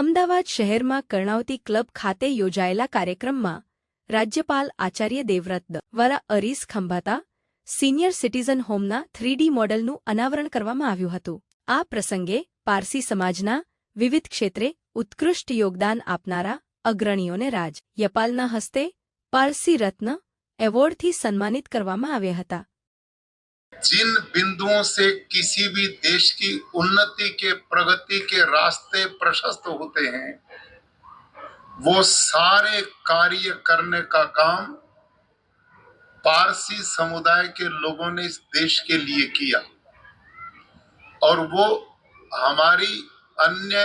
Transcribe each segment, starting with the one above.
અમદાવાદ શહેરમાં કર્ણાવતી ક્લબ ખાતે યોજાયેલા કાર્યક્રમમાં રાજ્યપાલ આચાર્ય દેવવ્રત દ્વારા અરીસ ખંભાતા સિનિયર સિટીઝન હોમના 3D મોડલનું અનાવરણ કરવામાં આવ્યું હતું. આ પ્રસંગે પારસી સમાજના વિવિધ ક્ષેત્રે ઉત્કૃષ્ટ યોગદાન આપનારા અગ્રણીઓને રાજ્યપાલના હસ્તે પારસી રત્ન એવોર્ડથી સન્માનિત કરવામાં આવ્યા હતા. जिन बिंदुओं से किसी भी देश की उन्नति के प्रगति के रास्ते प्रशस्त होते हैं वो सारे कार्य करने का काम पारसी समुदाय के लोगों ने इस देश के लिए किया और वो हमारी अन्य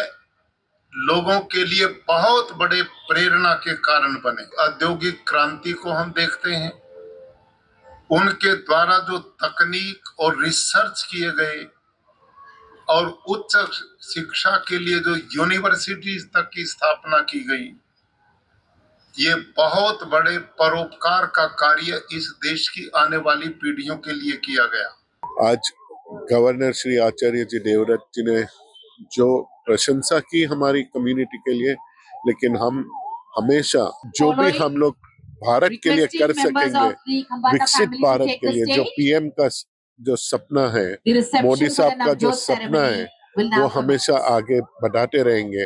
लोगों के लिए बहुत बड़े प्रेरणा के कारण बने. औद्योगिक क्रांति को हम देखते हैं, उनके द्वारा जो तकनीक और रिसर्च किए गए और उच्च शिक्षा के लिए जो यूनिवर्सिटीज तक की स्थापना की गई, ये बहुत बड़े परोपकार का कार्य इस देश की आने वाली पीढ़ियों के लिए किया गया. आज गवर्नर श्री आचार्य जी देवव्रत जी ने जो प्रशंसा की हमारी कम्युनिटी के लिए, लेकिन हम हमेशा जो भी हम लोग भारत के लिए कर सकेंगे, विकसित भारत के लिए जो पीएम का जो सपना है, मोदी साहब का जो सपना है, वो हमेशा आगे बढ़ाते रहेंगे.